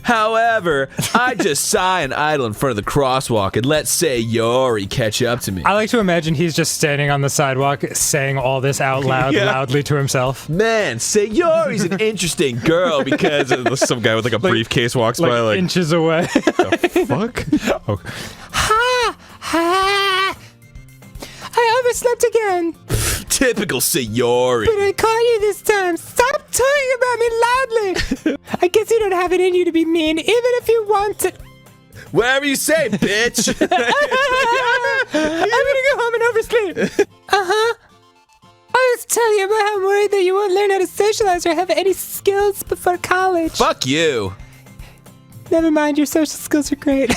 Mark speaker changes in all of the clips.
Speaker 1: However, I just sigh and idle in front of the crosswalk and let Sayori catch up to me.
Speaker 2: I like to imagine he's just standing on the sidewalk saying all this out loud, loudly to himself.
Speaker 1: Man, Sayori's an interesting girl because
Speaker 3: Some guy with like a briefcase walks by like
Speaker 2: inches away.
Speaker 3: the fuck? Okay.
Speaker 2: Ha! Ha! I overslept again.
Speaker 1: typical Sayori.
Speaker 2: But I caught you this time. Stop talking about me loudly. I guess you don't have it in you to be mean, even if you want to.
Speaker 1: Whatever you say, bitch.
Speaker 2: I'm gonna go home and oversleep. Uh-huh. I was telling you about how I'm worried that you won't learn how to socialize or have any skills before college.
Speaker 1: Fuck you.
Speaker 2: Never mind, your social skills are great.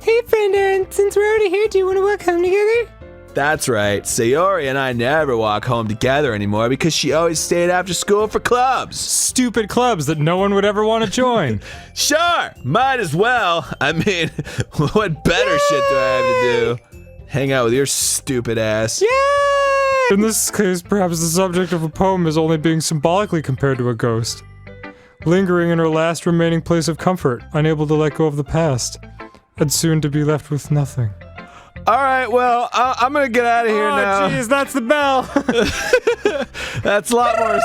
Speaker 2: Hey, friend Aaron, since we're already here, do you want to walk home together?
Speaker 1: That's right. Sayori and I never walk home together anymore because she always stayed after school for clubs.
Speaker 2: Stupid clubs that no one would ever want to join.
Speaker 1: Sure, might as well. I mean, what better shit do I have to do? Hang out with your stupid ass.
Speaker 2: Yay! In this case, perhaps the subject of a poem is only being symbolically compared to a ghost. Lingering in her last remaining place of comfort, unable to let go of the past, and soon to be left with nothing.
Speaker 1: Alright, well, I'm gonna get out of here now.
Speaker 2: Oh, jeez, that's the bell.
Speaker 1: That's a lot more...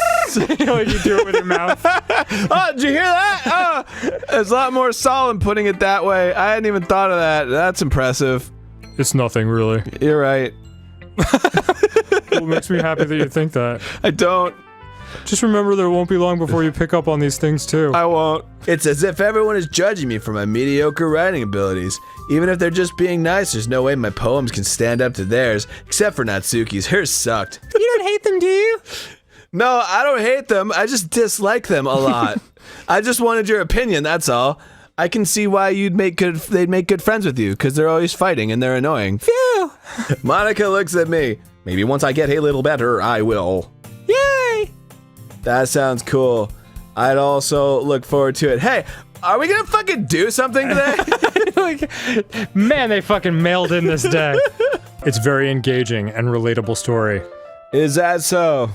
Speaker 2: Like you do it with your mouth.
Speaker 1: Oh, did you hear that? Oh, there's a lot more solemn putting it that way. I hadn't even thought of that. That's impressive.
Speaker 2: It's nothing, really.
Speaker 1: You're right.
Speaker 2: Well, it makes me happy that you think that.
Speaker 1: I don't.
Speaker 2: Just remember there won't be long before you pick up on these things, too.
Speaker 1: I won't. It's as if everyone is judging me for my mediocre writing abilities. Even if they're just being nice, there's no way my poems can stand up to theirs, except for Natsuki's. Hers sucked.
Speaker 2: You don't hate them, do you?
Speaker 1: No, I don't hate them. I just dislike them a lot. I just wanted your opinion, that's all. I can see why they'd make good friends with you, because they're always fighting and they're annoying.
Speaker 2: Phew!
Speaker 1: Monica looks at me. Maybe once I get a little better, I will.
Speaker 2: Yay!
Speaker 1: That sounds cool. I'd also look forward to it. Hey, are we gonna fucking do something today?
Speaker 2: Like, man, they fucking mailed in this day. It's very engaging and relatable story.
Speaker 1: Is that so?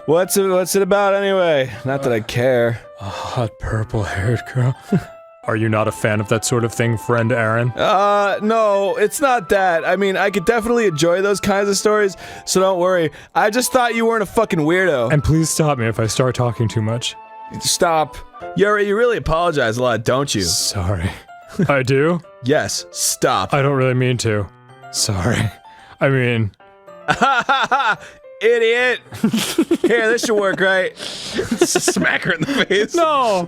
Speaker 1: What's it about anyway? Not that I care.
Speaker 2: A hot purple-haired girl. Are you not a fan of that sort of thing, friend Aaron?
Speaker 1: No, it's not that. I mean, I could definitely enjoy those kinds of stories, so don't worry. I just thought you weren't a fucking weirdo.
Speaker 2: And please stop me if I start talking too much.
Speaker 1: Stop. Yuri, you really apologize a lot, don't you?
Speaker 2: Sorry. I do?
Speaker 1: Yes, stop.
Speaker 2: I don't really mean to. Sorry. I mean...
Speaker 1: Idiot! Here, this should work, right? Smack her in the face.
Speaker 2: No!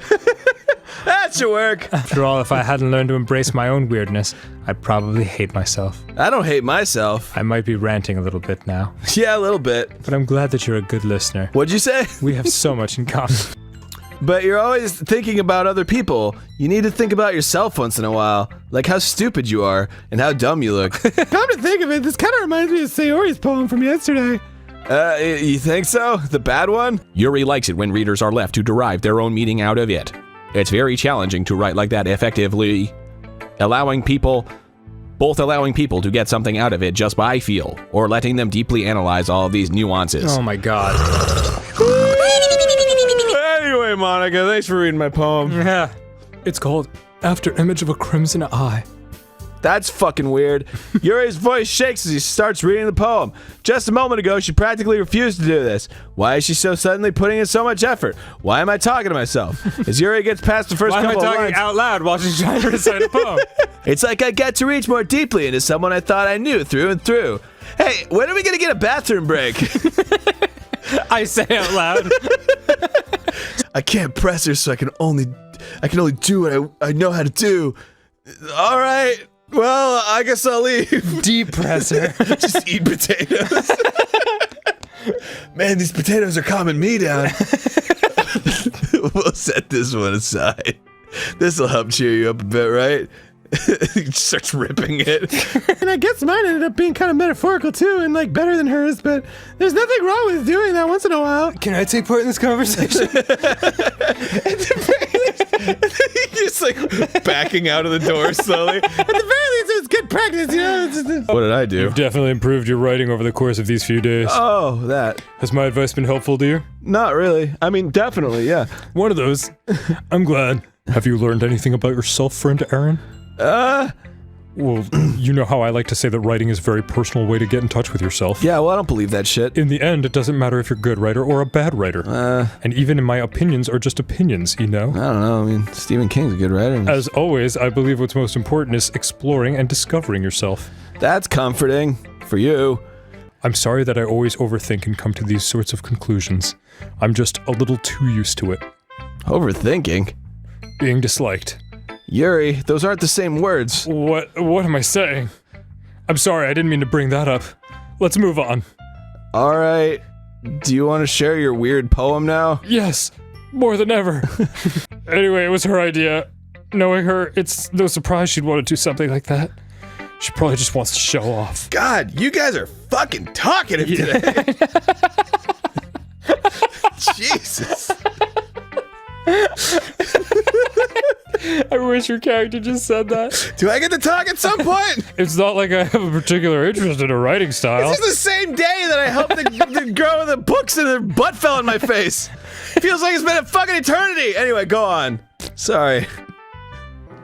Speaker 1: That should work.
Speaker 2: After all, if I hadn't learned to embrace my own weirdness, I'd probably hate myself.
Speaker 1: I don't hate myself.
Speaker 2: I might be ranting a little bit now.
Speaker 1: Yeah, a little bit.
Speaker 2: But I'm glad that you're a good listener.
Speaker 1: What'd you say?
Speaker 2: We have so much in common.
Speaker 1: But you're always thinking about other people. You need to think about yourself once in a while. Like how stupid you are, and how dumb you look.
Speaker 4: Come to think of it, this kind of reminds me of Sayori's poem from yesterday.
Speaker 1: You think so? The bad one?
Speaker 3: Yuri likes it when readers are left to derive their own meaning out of it. It's very challenging to write like that effectively, allowing people to get something out of it just by feel, or letting them deeply analyze all of these nuances.
Speaker 2: Oh my god.
Speaker 1: Anyway, Monica, thanks for reading my poem.
Speaker 2: Yeah. It's called After Image of a Crimson Eye.
Speaker 1: That's fucking weird. Yuri's voice shakes as he starts reading the poem. Just a moment ago, she practically refused to do this. Why is she so suddenly putting in so much effort? Why am I talking to myself? As Yuri gets past the first
Speaker 2: Why am I
Speaker 1: couple of
Speaker 2: talking
Speaker 1: lines,
Speaker 2: out loud while she's trying to recite a poem?
Speaker 1: it's like I get to reach more deeply into someone I thought I knew through and through. Hey, when are we gonna get a bathroom break?
Speaker 2: I say out loud.
Speaker 1: I can't press her, so I can only do what I know how to do. All right. Well, I guess I'll leave.
Speaker 2: Depress her.
Speaker 1: Just eat potatoes. Man, these potatoes are calming me down. We'll set this one aside. This'll help cheer you up a bit, right? He starts ripping it.
Speaker 4: And I guess mine ended up being kind of metaphorical too, and like better than hers, but there's nothing wrong with doing that once in a while.
Speaker 2: Can I take part in this conversation?
Speaker 1: He's like backing out of the door slowly.
Speaker 4: At the very least, it was good practice, you know?
Speaker 1: What did I do?
Speaker 2: You've definitely improved your writing over the course of these few days.
Speaker 1: Oh, that.
Speaker 2: Has my advice been helpful to you?
Speaker 1: Not really. I mean, definitely, yeah.
Speaker 2: One of those. I'm glad. Have you learned anything about yourself, friend Aaron? Well, you know how I like to say that writing is a very personal way to get in touch with yourself.
Speaker 1: Yeah, well, I don't believe that shit.
Speaker 2: In the end, it doesn't matter if you're a good writer or a bad writer. And even in my opinions are just opinions, you know?
Speaker 1: I don't know, I mean, Stephen King's a good writer.
Speaker 2: As always, I believe what's most important is exploring and discovering yourself.
Speaker 1: That's comforting. For you.
Speaker 2: I'm sorry that I always overthink and come to these sorts of conclusions. I'm just a little too used to it.
Speaker 1: Overthinking?
Speaker 2: Being disliked.
Speaker 1: Yuri, those aren't the same words.
Speaker 2: What am I saying? I'm sorry, I didn't mean to bring that up. Let's move on.
Speaker 1: Alright. Do you want to share your weird poem now?
Speaker 2: Yes, more than ever. Anyway, it was her idea. Knowing her, it's no surprise she'd want to do something like that. She probably just wants to show off.
Speaker 1: God, you guys are fucking talkative today. Jesus.
Speaker 2: I wish your character just said that.
Speaker 1: Do I get to talk at some point?
Speaker 2: It's not like I have a particular interest in a writing style.
Speaker 1: This is the same day that I helped the girl with the books and her butt fell in my face. Feels like it's been a fucking eternity. Anyway, go on. Sorry.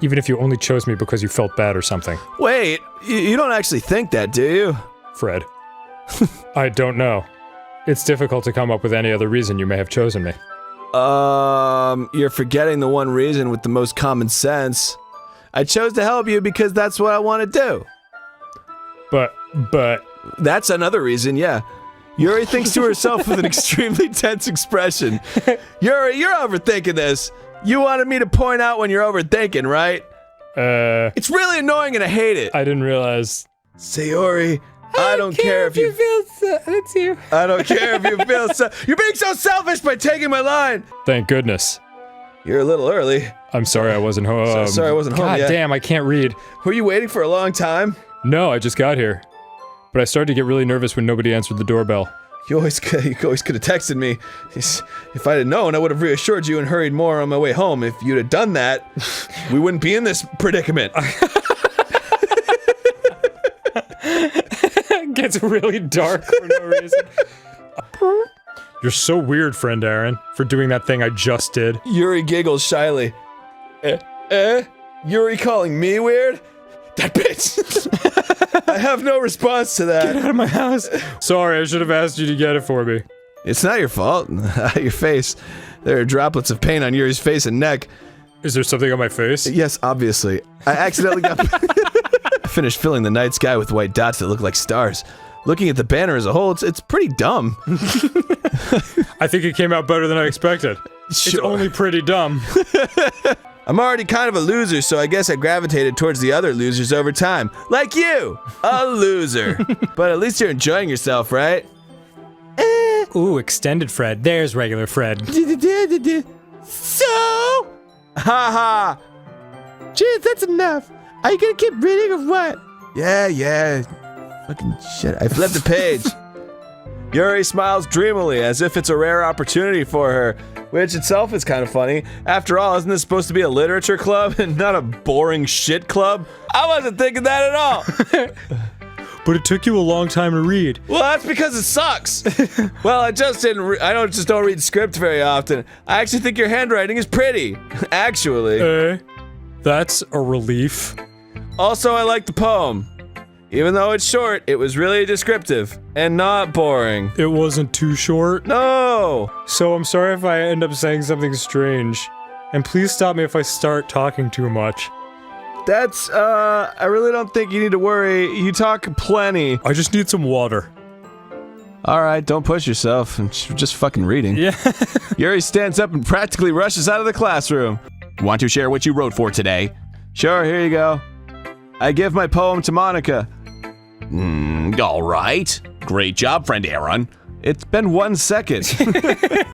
Speaker 2: Even if you only chose me because you felt bad or something.
Speaker 1: Wait, you don't actually think that, do you?
Speaker 2: Fred. I don't know. It's difficult to come up with any other reason you may have chosen me.
Speaker 1: You're forgetting the one reason with the most common sense. I chose to help you because that's what I want to do.
Speaker 2: But...
Speaker 1: That's another reason, yeah. Yuri thinks to herself with an extremely tense expression. Yuri, you're overthinking this. You wanted me to point out when you're overthinking, right?
Speaker 2: It's
Speaker 1: really annoying and I hate it.
Speaker 2: I didn't realize.
Speaker 1: Sayori, I don't care if you
Speaker 4: feel so. That's you.
Speaker 1: I don't care if you feel so. You're being so selfish by taking my line.
Speaker 2: Thank goodness.
Speaker 1: You're a little early.
Speaker 2: I'm sorry I wasn't home.
Speaker 1: Sorry I wasn't home
Speaker 2: God
Speaker 1: yet.
Speaker 2: damn, I can't read.
Speaker 1: Were you waiting for a long time?
Speaker 2: No, I just got here. But I started to get really nervous when nobody answered the doorbell.
Speaker 1: You always could have texted me. If I'd have known, I would have reassured you and hurried more on my way home. If you'd have done that, we wouldn't be in this predicament.
Speaker 2: It gets really dark for no reason. You're so weird, friend Aaron, for doing that thing I just did.
Speaker 1: Yuri giggles shyly. Yuri calling me weird? That bitch! I have no response to that.
Speaker 2: Get out of my house. Sorry, I should have asked you to get it for me.
Speaker 1: It's not your fault. Your face. There are droplets of paint on Yuri's face and neck.
Speaker 2: Is there something on my face?
Speaker 1: Yes, obviously. I accidentally got... I finished filling the night sky with white dots that look like stars. Looking at the banner as a whole, it's pretty dumb.
Speaker 2: I think it came out better than I expected.
Speaker 1: Sure.
Speaker 2: It's only pretty dumb.
Speaker 1: I'm already kind of a loser, so I guess I gravitated towards the other losers over time. Like you! A loser! But at least you're enjoying yourself, right?
Speaker 2: Ooh, extended Fred. There's regular Fred.
Speaker 1: So? Haha!
Speaker 4: Jeez, that's enough. Are you gonna keep reading or what?
Speaker 1: Yeah. Fucking shit. I flipped the page. Yuri smiles dreamily as if it's a rare opportunity for her, which itself is kind of funny. After all, isn't this supposed to be a literature club and not a boring shit club? I wasn't thinking that at all.
Speaker 2: But it took you a long time to read.
Speaker 1: Well, that's because it sucks. Well, I don't read script very often. I actually think your handwriting is pretty. Actually.
Speaker 2: That's a relief.
Speaker 1: Also, I like the poem. Even though it's short, it was really descriptive and not boring.
Speaker 2: It wasn't too short?
Speaker 1: No!
Speaker 2: So I'm sorry if I end up saying something strange. And please stop me if I start talking too much.
Speaker 1: That's, I really don't think you need to worry. You talk plenty.
Speaker 2: I just need some water.
Speaker 1: Alright, don't push yourself. I'm just fucking reading.
Speaker 2: Yeah.
Speaker 1: Yuri stands up and practically rushes out of the classroom.
Speaker 3: Want to share what you wrote for today?
Speaker 1: Sure, here you go. I give my poem to Monica.
Speaker 3: All right. Great job, friend Aaron.
Speaker 1: It's been 1 second.